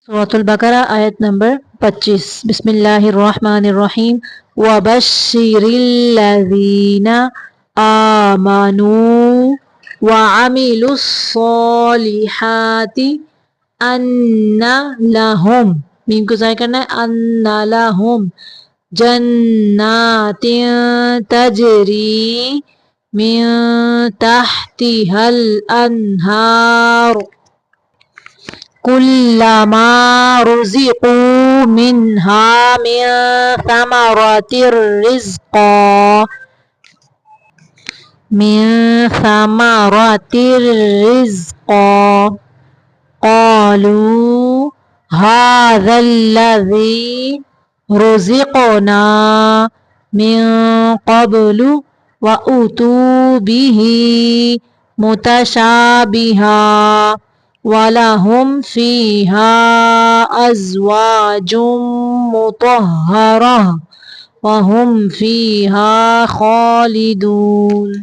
सूरतुल बकरा आयत नंबर 25। बिस्मिल्लाहिर्रहमानिर्रहीम। वबश्शिरिल्लज़ीना आमनू व अमिलुस्सॉलिहाति अन्ना लहुम, मीम को ज़ाय करना है, अन्ना लहुम जन्नातिन तजरी मिन तहतिहल अन्हार कुल्लमा रुज़िक़ू मिन्हा मिन समरातिर रिज़्क़ा क़ालू हाज़ल्लज़ी रुज़िक़ना मिन क़ब्लु व उतू बिही मुतशाबिहा वलहुम फ़ीहा अज़वाजुम मुतहहरा वहुम फ़ीहा खालिदून।